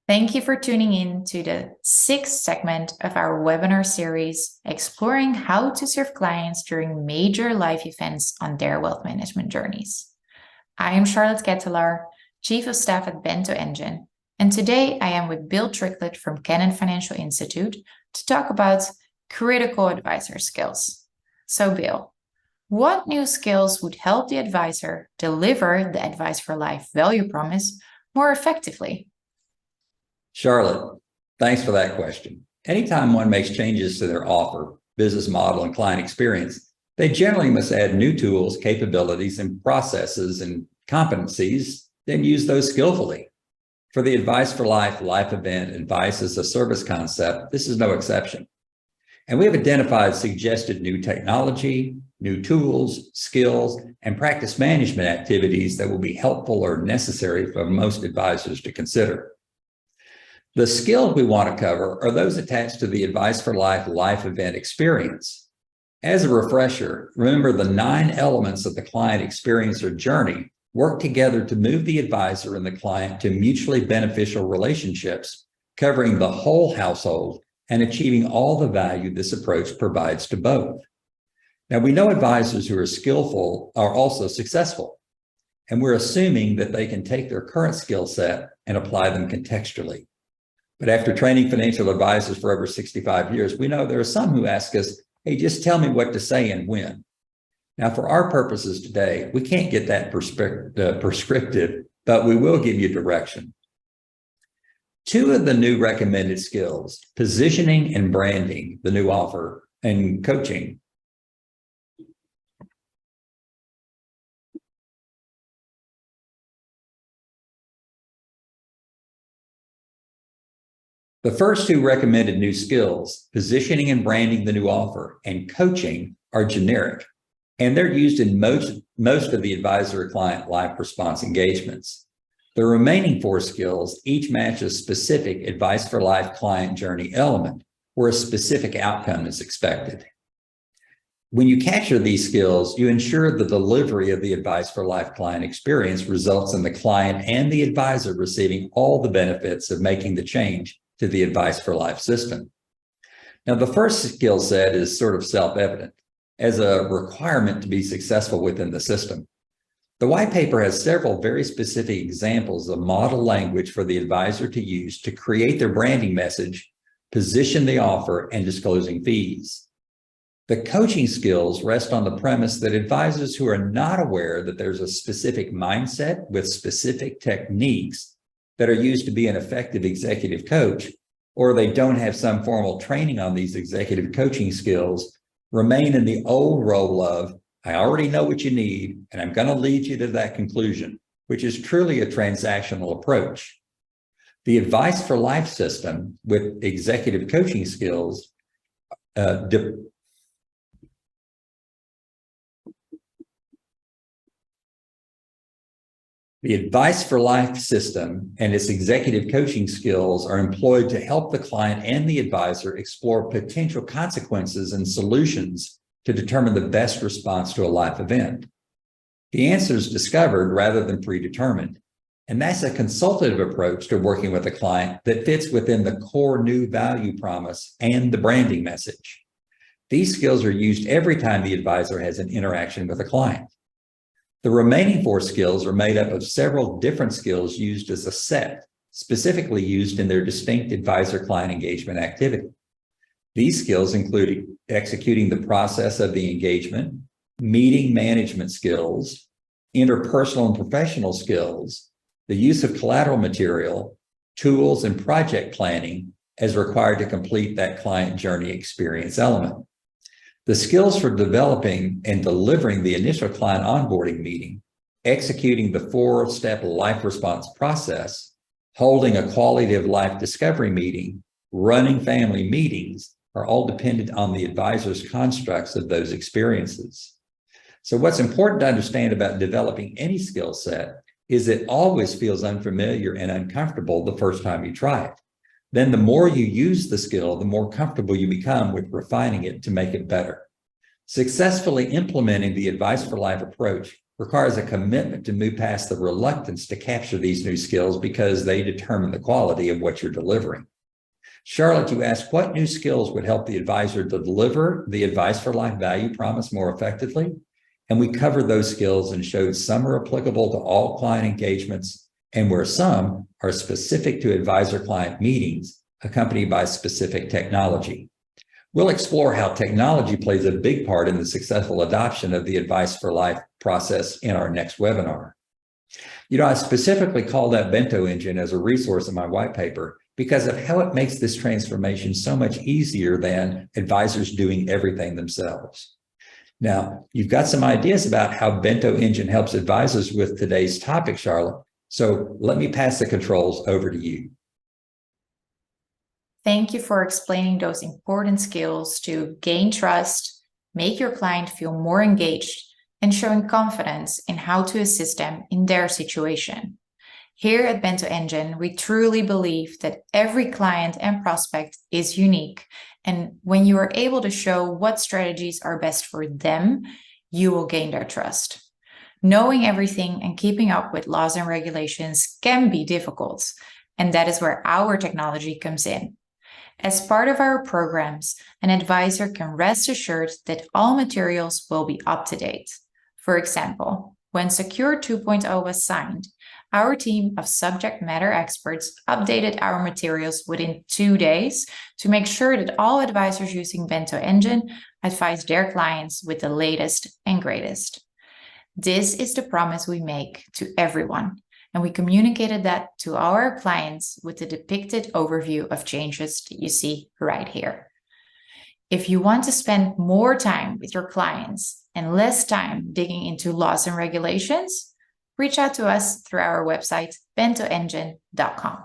Thank you for tuning in to the 6th segment of our webinar series, exploring how to serve clients during major life events on their wealth management journeys. I am Charlotte Ketelaar, Chief of Staff at Bento Engine, and today I am with Bill Trigleth from Canon Financial Institute to talk about critical advisor skills. So Bill, what new skills would help the advisor deliver the Advice4Life value promise more effectively? Charlotte, thanks for that question. Anytime one makes changes to their offer, business model, and client experience, they generally must add new tools, capabilities, and processes and competencies, then use those skillfully. For the Advice4Life life event advice as a service concept, this is no exception. And we have identified suggested new technology, new tools, skills, and practice management activities that will be helpful or necessary for most advisors to consider. The skills we want to cover are those attached to the Advice4Life life event experience. As a refresher, remember the 9 elements of the client experience or journey work together to move the advisor and the client to mutually beneficial relationships, covering the whole household and achieving all the value this approach provides to both. Now, we know advisors who are skillful are also successful, and we're assuming that they can take their current skill set and apply them contextually. But after training financial advisors for over 65 years, we know there are some who ask us, hey, just tell me what to say and when. Now, for our purposes today, we can't get that prescriptive, but we will give you direction. 2 of the new recommended skills, positioning and branding the new offer, and coaching. The first 2 recommended new skills, positioning and branding the new offer, and coaching, are generic, and they're used in most of the advisor-client life response engagements. The remaining 4 skills each match a specific Advice4Life client journey element where a specific outcome is expected. When you capture these skills, you ensure the delivery of the Advice4Life client experience results in the client and the advisor receiving all the benefits of making the change to the Advice4Life system. Now, the first skill set is sort of self-evident as a requirement to be successful within the system. The white paper has several very specific examples of model language for the advisor to use to create their branding message, position the offer, and disclosing fees. The coaching skills rest on the premise that advisors who are not aware that there's a specific mindset with specific techniques that are used to be an effective executive coach, or they don't have some formal training on these executive coaching skills, remain in the old role of, I already know what you need, and I'm going to lead you to that conclusion, which is truly a transactional approach. The Advice4Life system with executive coaching skills The Advice4Life system and its executive coaching skills are employed to help the client and the advisor explore potential consequences and solutions to determine the best response to a life event. The answer is discovered rather than predetermined, and that's a consultative approach to working with a client that fits within the core new value promise and the branding message. These skills are used every time the advisor has an interaction with a client. The remaining 4 skills are made up of several different skills used as a set, specifically used in their distinct advisor-client engagement activity. These skills include executing the process of the engagement, meeting management skills, interpersonal and professional skills, the use of collateral material, tools, and project planning as required to complete that client journey experience element. The skills for developing and delivering the initial client onboarding meeting, executing the 4-step life response process, holding a quality of life discovery meeting, running family meetings are all dependent on the advisor's constructs of those experiences. So what's important to understand about developing any skill set is it always feels unfamiliar and uncomfortable the first time you try it. Then the more you use the skill, the more comfortable you become with refining it to make it better. Successfully implementing the Advice4Life approach requires a commitment to move past the reluctance to capture these new skills because they determine the quality of what you're delivering. Charlotte, you asked what new skills would help the advisor to deliver the Advice for Life value promise more effectively. And we covered those skills and showed some are applicable to all client engagements and where some are specific to advisor-client meetings accompanied by specific technology. We'll explore how technology plays a big part in the successful adoption of the Advice for Life process in our next webinar. I specifically call that Bento engine as a resource in my white paper because of how it makes this transformation so much easier than advisors doing everything themselves. Now, you've got some ideas about how Bento engine helps advisors with today's topic, Charlotte. So let me pass the controls over to you. Thank you for explaining those important skills to gain trust, make your client feel more engaged, and showing confidence in how to assist them in their situation. Here at Bento Engine, we truly believe that every client and prospect is unique. And when you are able to show what strategies are best for them, you will gain their trust. Knowing everything and keeping up with laws and regulations can be difficult, and that is where our technology comes in. As part of our programs, an advisor can rest assured that all materials will be up to date. For example, when Secure 2.0 was signed, our team of subject matter experts updated our materials within 2 days to make sure that all advisors using Bento Engine advise their clients with the latest and greatest. This is the promise we make to everyone, and we communicated that to our clients with the depicted overview of changes that you see right here. If you want to spend more time with your clients and less time digging into laws and regulations, reach out to us through our website, bentoengine.com.